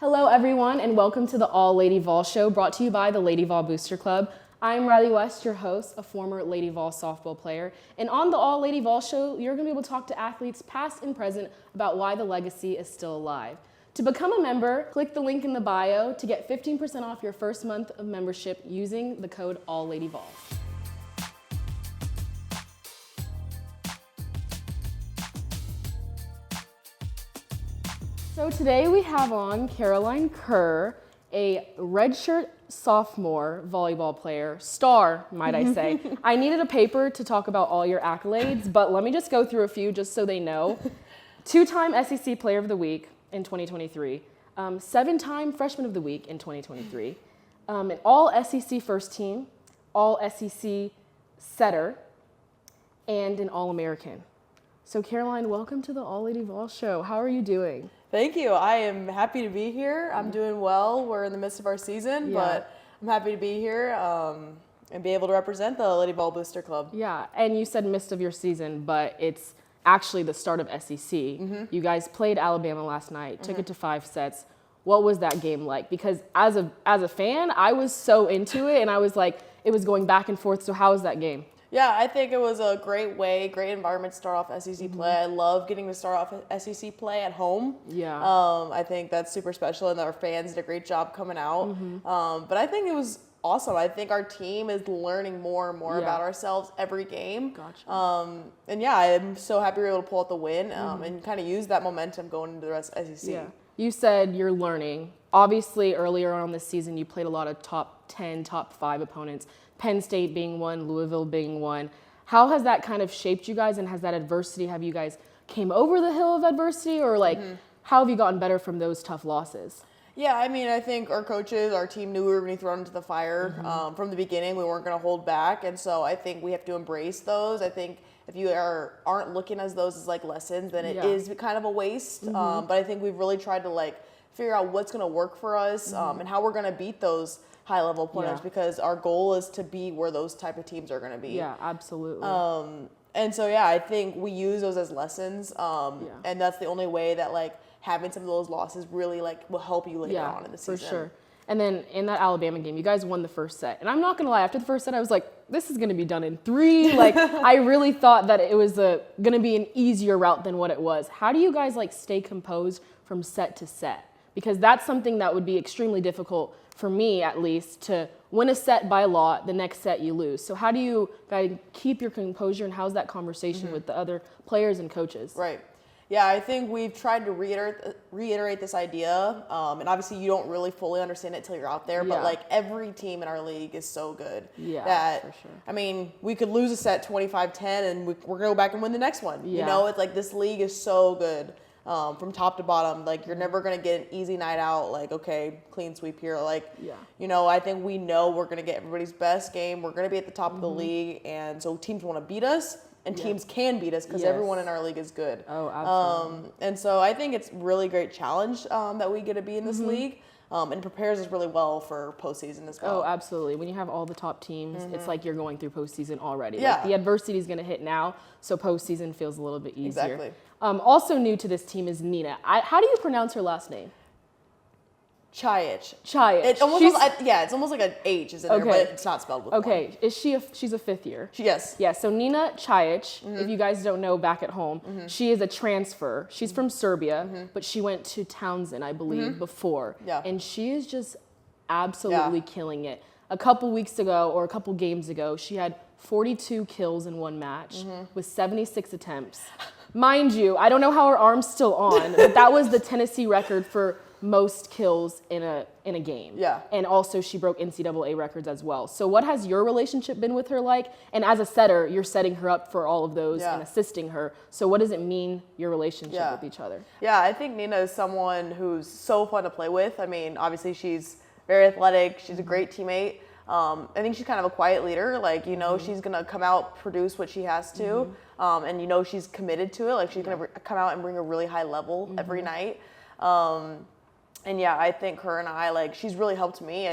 Hello, everyone, and welcome to the All Lady Vol Show, brought to you by the Lady Vol Booster Club. I'm Riley West, your host, a former Lady Vol softball player. And on the All Lady Vol Show, you're going to be able to talk to athletes past and present about why the legacy is still alive. To become a member, click the link in the bio to get 15% off your first month of membership using the code ALLLadyVol. So today we have on Caroline Kerr, a redshirt sophomore volleyball player, star, might I say. I needed a paper to talk about all your accolades, but let me just go through a few just so they know. Two-time SEC Player of the Week in 2023, seven-time Freshman of the Week in 2023, an All-SEC First Team, All-SEC Setter, and an All-American. So Caroline, welcome to the All Lady Vol Show. How are you doing? Thank you. I am happy to be here. I'm doing well. We're in the midst of our season, but I'm happy to be here and be able to represent the Lady Vol Booster Club. Yeah, and you said midst of your season, but it's actually the start of SEC. You guys played Alabama last night, took it to 5 sets. What was that game like? Because as a fan, I was so into it, and I was like, it was going back and forth. So how was that game? Yeah, I think it was a great environment to start off SEC play. I love getting to start off SEC play at home. Yeah. I think that's super special, and our fans did a great job coming out. But I think it was awesome. I think our team is learning more and more about ourselves every game. Gotcha. And yeah, I'm so happy we were able to pull out the win and kind of use that momentum going into the rest of SEC. Yeah. You said you're learning. Obviously, earlier on this season, you played a lot of top 10, top 5 opponents. Penn State being one, Louisville being one. How has that kind of shaped you guys, and has that adversity, have you guys came over the hill of adversity, or how have you gotten better from those tough losses? Yeah, I mean, I think our coaches, our team knew we were going to be thrown into the fire from the beginning. We weren't going to hold back, and so I think we have to embrace those. I think if you aren't looking at those as like lessons, then it is kind of a waste. But I think we've really tried to figure out what's going to work for us and how we're going to beat those high-level opponents because our goal is to be where those type of teams are going to be. Yeah, absolutely. And so, yeah, I think we use those as lessons, and that's the only way that, having some of those losses really, will help you later on in the season. For sure. And then in that Alabama game, you guys won the first set. And I'm not going to lie, after the first set, I was like, this is going to be done in 3. I really thought that it was going to be an easier route than what it was. How do you guys, stay composed from set to set? Because that's something that would be extremely difficult for me, at least, to win a set by law, the next set you lose. So how do you guys keep your composure, and how's that conversation with the other players and coaches? Right. Yeah, I think we've tried to reiterate this idea, and obviously you don't really fully understand it until you're out there, but every team in our league is so good that, for sure. I mean, we could lose a set 25-10 and we're going to go back and win the next one. Yeah. You know, it's this league is so good. From top to bottom, you're never going to get an easy night out, okay, clean sweep here. I think we know we're going to get everybody's best game. We're going to be at the top of the league. And so teams want to beat us, and teams can beat us because everyone in our league is good. Oh, absolutely. And so I think it's really great challenge that we get to be in this league. And prepares us really well for postseason as well. Oh, absolutely. When you have all the top teams, it's like you're going through postseason already. Yeah. The adversity is going to hit now, so postseason feels a little bit easier. Exactly. Also new to this team is Nina. How do you pronounce her last name? Chayich. Chayich. It's almost like an H is in there, but it's not spelled with one. She's a 5th year? Yes. Yeah, so Nina Chayich, if you guys don't know back at home, she is a transfer. She's from Serbia, but she went to Townsend, I believe, before. Yeah. And she is just absolutely killing it. A couple weeks ago, or a couple games ago, she had 42 kills in one match with 76 attempts. Mind you, I don't know how her arm's still on, but that was the Tennessee record for most kills in a game. Yeah. And also she broke NCAA records as well. So what has your relationship been with her like? And as a setter, you're setting her up for all of those and assisting her. So what does it mean, your relationship with each other? Yeah, I think Nina is someone who's so fun to play with. I mean, obviously she's very athletic. She's a great teammate. I think she's kind of a quiet leader. She's going to come out, produce what she has to. And she's committed to it. She's going to come out and bring a really high level every night. And yeah, I think her and I, she's really helped me.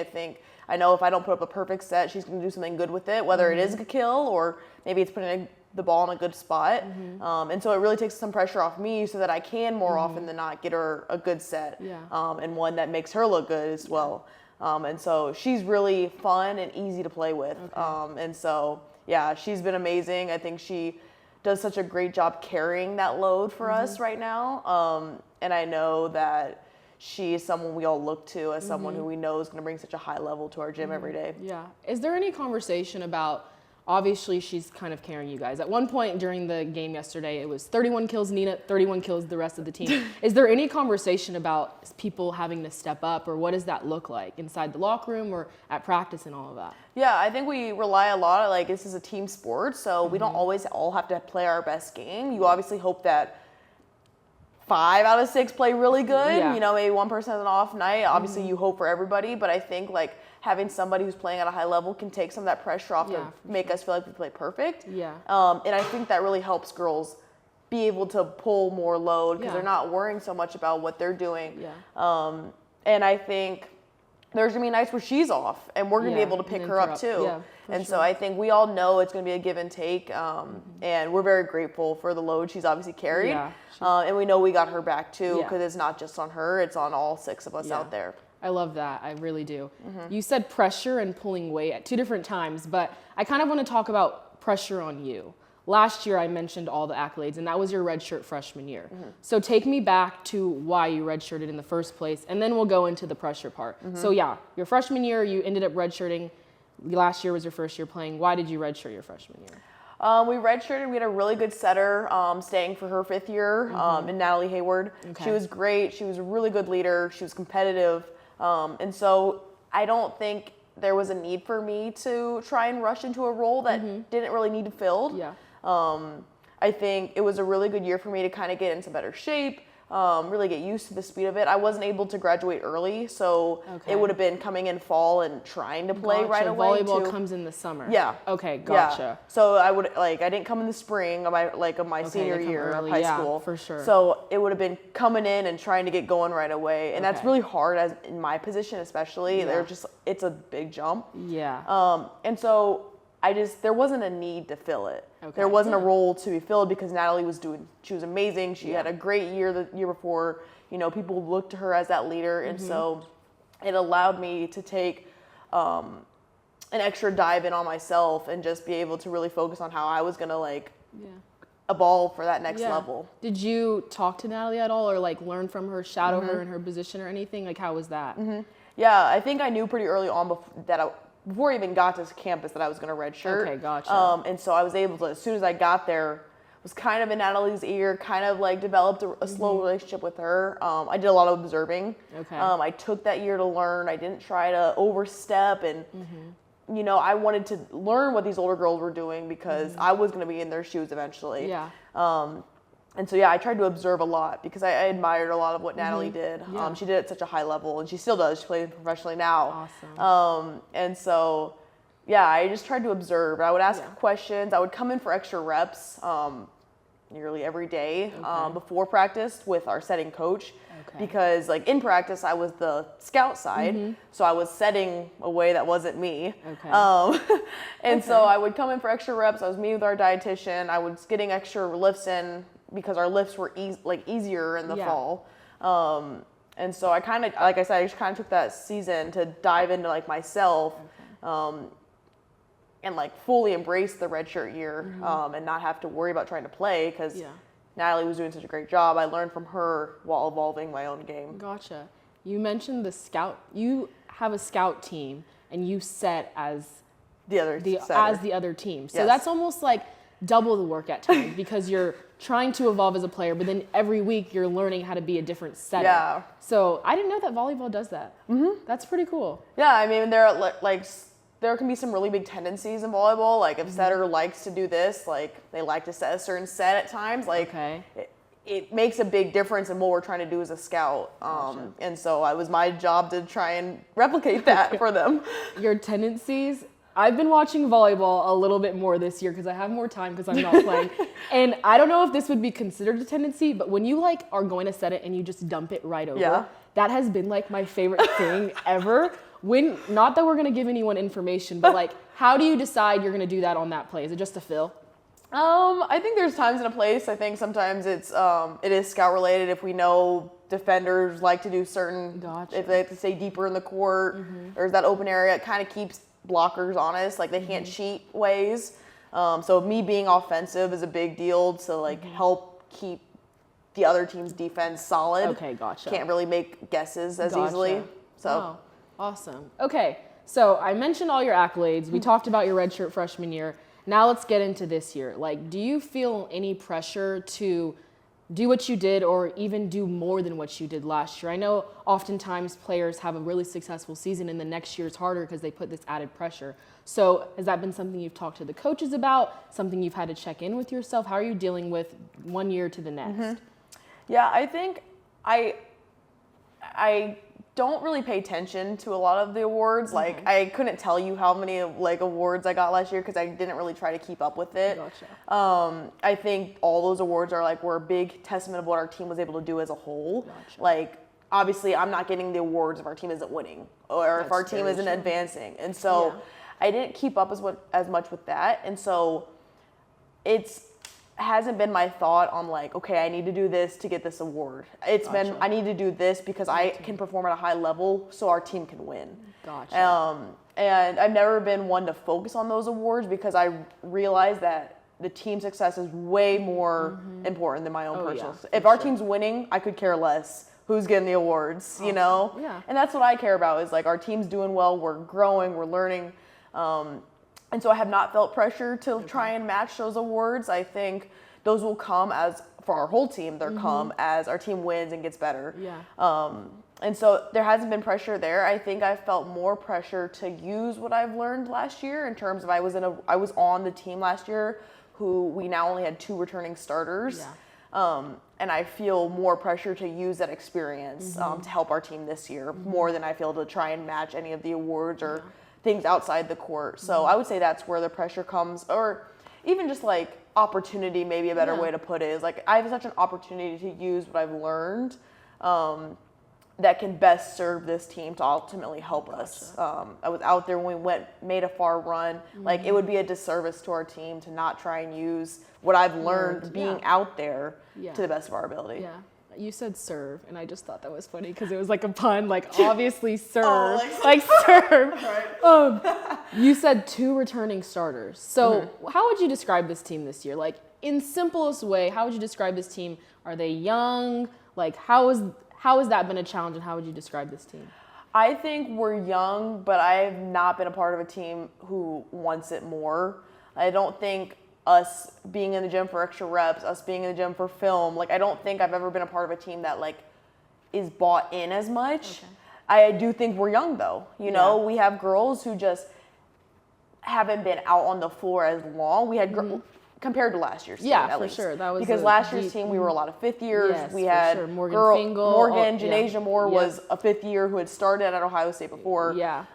I know if I don't put up a perfect set, she's going to do something good with it, whether it is a kill or maybe it's putting a the ball in a good spot. And so it really takes some pressure off me so that I can more often than not get her a good set, and one that makes her look good as well. And so she's really fun and easy to play with. And so, yeah, she's been amazing. I think she does such a great job carrying that load for us right now. And I know that she is someone we all look to as someone who we know is going to bring such a high level to our gym every day. Yeah. Is there any conversation about, obviously she's kind of carrying you guys. At one point during the game yesterday, it was 31 kills Nina, 31 kills the rest of the team. Is there any conversation about people having to step up, or what does that look like inside the locker room or at practice and all of that? Yeah, I think we rely a lot, like this is a team sport, so we don't always all have to play our best game. You obviously hope that 5 out of 6 play really good. Yeah. You know, maybe one person has an off night. Obviously, you hope for everybody, but I think like having somebody who's playing at a high level can take some of that pressure off to make us feel like we play perfect. Yeah. And I think that really helps girls be able to pull more load because they're not worrying so much about what they're doing. Yeah. And I think there's gonna be nights where she's off, and we're gonna be able to pick her up too. Yeah, and so I think we all know it's gonna be a give and take, and we're very grateful for the load she's obviously carried. Yeah, and we know we got her back too, because it's not just on her; it's on all 6 of us out there. I love that. I really do. You said pressure and pulling weight at 2 different times, but I kind of want to talk about pressure on you. Last year, I mentioned all the accolades, and that was your redshirt freshman year. So take me back to why you redshirted in the first place, and then we'll go into the pressure part. So yeah, your freshman year, you ended up redshirting. Last year was your first year playing. Why did you redshirt your freshman year? We redshirted. We had a really good setter staying for her 5th year, in Natalie Hayward. She was great. She was a really good leader. She was competitive. And so I don't think there was a need for me to try and rush into a role that didn't really need to be filled. Yeah. I think it was a really good year for me to kind of get into better shape, really get used to the speed of it. I wasn't able to graduate early, so it would have been coming in fall and trying to play right away. Volleyball comes in the summer. Yeah. Okay, gotcha. Yeah. So I would I didn't come in the spring of my senior year of high school. For sure. So it would have been coming in and trying to get going right away, and that's really hard as in my position, especially. It's a big jump. Yeah. And so there wasn't a need to fill it. There wasn't a role to be filled because Natalie she was amazing. She had a great year the year before. You know, people looked to her as that leader. And so it allowed me to take an extra dive in on myself and just be able to really focus on how I was going to evolve for that next level. Did you talk to Natalie at all, or learn from her, shadow her in her position or anything? How was that? Yeah, I think I knew pretty early on before I even got to campus that I was going to redshirt. Okay, gotcha. And so I was able to, as soon as I got there, was kind of in Natalie's ear, kind of developed a slow relationship with her. I did a lot of observing. Okay. I took that year to learn. I didn't try to overstep, and you know, I wanted to learn what these older girls were doing because I was going to be in their shoes eventually. Yeah. And so, I tried to observe a lot because I admired a lot of what Natalie did. Yeah. She did it at such a high level, and she still does. She plays professionally now. Awesome. And so, I just tried to observe. I would ask questions. I would come in for extra reps nearly every day before practice with our setting coach. Because in practice, I was the scout side, so I was setting a way that wasn't me. And so I would come in for extra reps. I was meeting with our dietitian. I was getting extra lifts in because our lifts were easier in the fall. And so I kind of, like I said, I just kind of took that season to dive into myself and fully embrace the redshirt year and not have to worry about trying to play because Natalie was doing such a great job. I learned from her while evolving my own game. Gotcha. You mentioned the scout. You have a scout team, and you set as the other team. So that's almost double the work at times because you're trying to evolve as a player, but then every week you're learning how to be a different setter. Yeah. So I didn't know that volleyball does that. That's pretty cool. Yeah, I mean, there can be some really big tendencies in volleyball. If setter likes to do this, they like to set a certain set at times. It makes a big difference in what we're trying to do as a scout. And so it was my job to try and replicate that for them. Your tendencies. I've been watching volleyball a little bit more this year because I have more time because I'm not playing. And I don't know if this would be considered a tendency, but when you are going to set it and you just dump it right over, that has been my favorite thing ever. Not that we're going to give anyone information, but how do you decide you're going to do that on that play? Is it just a fill? I think there's times and a place. I think sometimes it is scout related. If we know defenders like to do certain, if they have to stay deeper in the court, there's that open area. It kind of keeps blockers honest. Like they can't cheat ways. So me being offensive is a big deal to like help keep the other team's defense solid. Okay, gotcha. Can't really make guesses as easily. So oh, awesome. Okay, so I mentioned all your accolades. We talked about your redshirt freshman year. Now let's get into this year. Like, do you feel any pressure to do what you did or even do more than what you did last year? I know oftentimes players have a really successful season and the next year's harder because they put this added pressure. So has that been something you've talked to the coaches about, something you've had to check in with yourself? How are you dealing with one year to the next? Yeah, I think I don't really pay attention to a lot of the awards. Like I couldn't tell you how many like awards I got last year because I didn't really try to keep up with it. Gotcha. I think all those awards were a big testament of what our team was able to do as a whole. Gotcha. Like obviously I'm not getting the awards if our team isn't winning or if our team isn't advancing. And so I didn't keep up as much with that. And so hasn't been my thought on like, okay, I need to do this to get this award. It's been, I need to do this because I can perform at a high level so our team can win. Gotcha. And I've never been one to focus on those awards because I realize that the team success is way more important than my own personal. If our team's winning, I could care less who's getting the awards, you know? Yeah. And that's what I care about is like our team's doing well, we're growing, we're learning. And so I have not felt pressure to try and match those awards. I think those will come as, for our whole team, they'll come as our team wins and gets better. Yeah. And so there hasn't been pressure there. I think I felt more pressure to use what I've learned last year in terms of I was on the team last year who we now only had 2 returning starters. Yeah. And I feel more pressure to use that experience to help our team this year more than I feel to try and match any of the awards or things outside the court. So I would say that's where the pressure comes, or even just like opportunity, maybe a better way to put it is like I have such an opportunity to use what I've learned that can best serve this team to ultimately help us. I was out there when we made a far run. Like it would be a disservice to our team to not try and use what I've learned being out there to the best of our ability. Yeah. You said serve, and I just thought that was funny because it was like a pun, like obviously serve, like serve. Right. You said 2 returning starters. So how would you describe this team this year? Like in simplest way, how would you describe this team? Are they young? Like how has that been a challenge, and how would you describe this team? I think we're young, but I have not been a part of a team who wants it more. I don't think us being in the gym for extra reps, us being in the gym for film, like I don't think I've ever been a part of a team that like is bought in as much. I do think we're young though. You know, we have girls who just haven't been out on the floor as long. We had compared to last year's team, at least. Sure. That was because last year's team we were a lot of 5th years. Yes, we had Morgan Fingal, Janasia Moore was a 5th year who had started at Ohio State before. Yeah.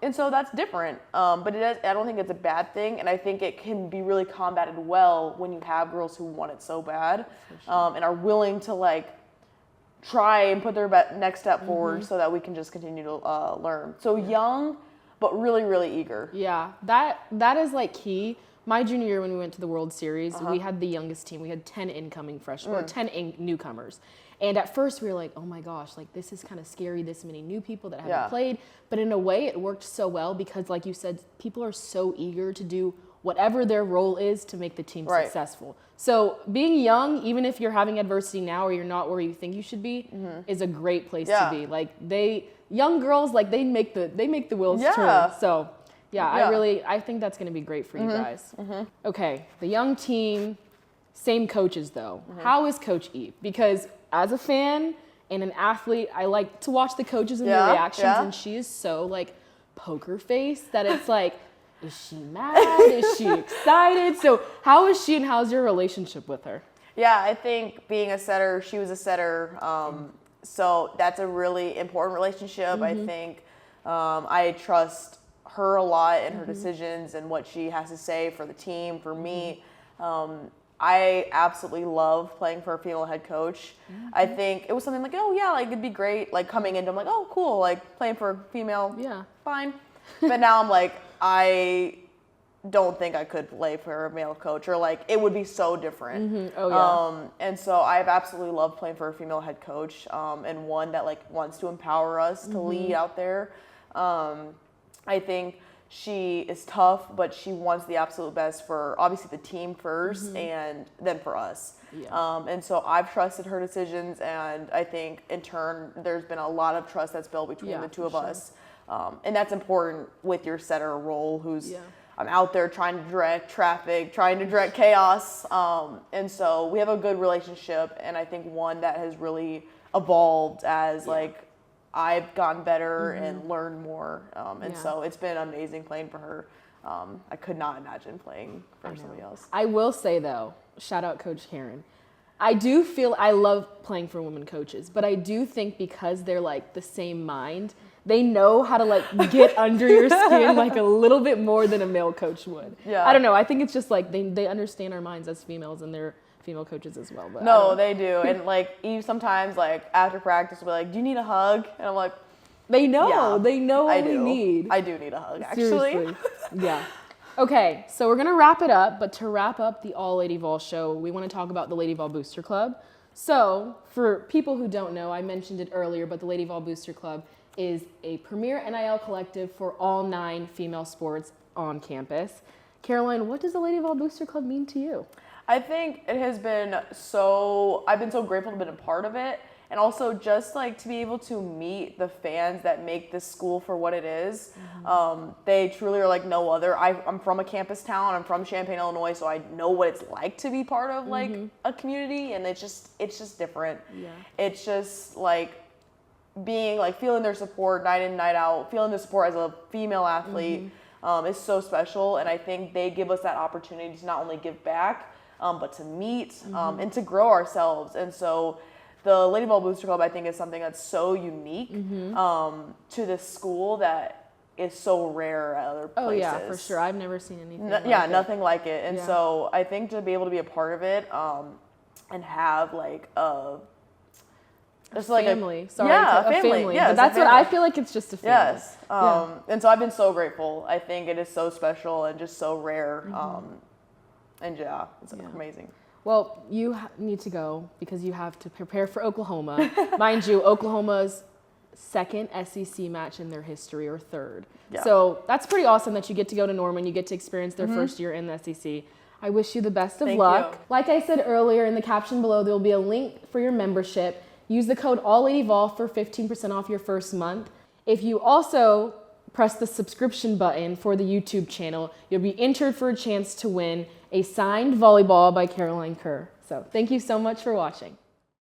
And so that's different. But I don't think it's a bad thing, and I think it can be really combated well when you have girls who want it so bad and are willing to like try and put their next step forward so that we can just continue to learn. So young, but really, really eager. Yeah, that is like key. My junior year when we went to the World Series, we had the youngest team. We had 10 incoming freshmen, or 10 newcomers. And at first we were like, oh my gosh, like this is kind of scary, this many new people that haven't played. But in a way it worked so well because like you said, people are so eager to do whatever their role is to make the team successful. So being young, even if you're having adversity now or you're not where you think you should be, is a great place to be. Like young girls, like they make the wheels turn. So I think that's going to be great for you guys. Okay, the young team, same coaches though. How is Coach Eve? Because as a fan and an athlete, I like to watch the coaches and their reactions, and she is so like poker face that it's like, is she mad? Is she excited? So how is she, and how's your relationship with her? Yeah, I think being a setter, she was a setter. So that's a really important relationship. I think I trust her a lot in her decisions and what she has to say for the team, for me. I absolutely love playing for a female head coach. I think it was something like, oh yeah, like it'd be great. Like coming into, I'm like, oh cool, like playing for a female, fine. But now I'm like, I don't think I could play for a male coach, or like it would be so different. Mm-hmm. Oh yeah. And so I've absolutely loved playing for a female head coach, and one that like wants to empower us to lead out there. I think she is tough, but she wants the absolute best for obviously the team first, and then for us. Yeah. And so I've trusted her decisions, and I think in turn there's been a lot of trust that's built between the two of us. And that's important with your setter role, who's I'm out there trying to direct traffic, trying to direct chaos. And so we have a good relationship, and I think one that has really evolved as like I've gotten better and learned more. And so it's been amazing playing for her. I could not imagine playing for somebody else. I will say though, shout out Coach Karen. I do feel I love playing for women coaches, but I do think because they're like the same mind, they know how to like get under your skin like a little bit more than a male coach would. Yeah. I don't know. I think it's just like they understand our minds as females, and they're female coaches as well. But No, they do. And like Eve sometimes like after practice will be like, "Do you need a hug?" And I'm like, they know. Yeah, they know what I we do. need. I do need a hug, actually. Seriously. Yeah. Okay, so we're gonna wrap it up, but to wrap up the All Lady Vol show, we want to talk about the Lady Vol Booster Club. So, for people who don't know, I mentioned it earlier, but the Lady Vol Booster Club is a premier NIL collective for all 9 female sports on campus. Caroline, what does the Lady Vol Booster Club mean to you? I think it has been I've been so grateful to have been a part of it. And also just like to be able to meet the fans that make this school for what it is. They truly are like no other. I'm from a campus town. I'm from Champaign, Illinois, so I know what it's like to be part of like a community, and it's just different. Yeah. It's just like being like feeling their support night in, night out, feeling the support as a female athlete is so special. And I think they give us that opportunity to not only give back, but to meet and to grow ourselves. And so the Lady Vol Booster Club, I think, is something that's so unique to this school that is so rare at other places. Oh yeah, for sure. I've never seen anything like nothing like it. And so I think to be able to be a part of it and have like a family. a family. Yes, but that's what I feel like. It's just a family. Yes. And so I've been so grateful. I think it is so special and just so rare. And it's amazing. Well, you need to go because you have to prepare for Oklahoma. Mind you, Oklahoma's second SEC match in their history, or third. Yeah. So that's pretty awesome that you get to go to Norman. You get to experience their first year in the SEC. I wish you the best of luck. You. Like I said earlier, in the caption below, there will be a link for your membership. Use the code ALLLadyVol for 15% off your first month. If you also press the subscription button for the YouTube channel, you'll be entered for a chance to win a signed volleyball by Caroline Kerr. So thank you so much for watching.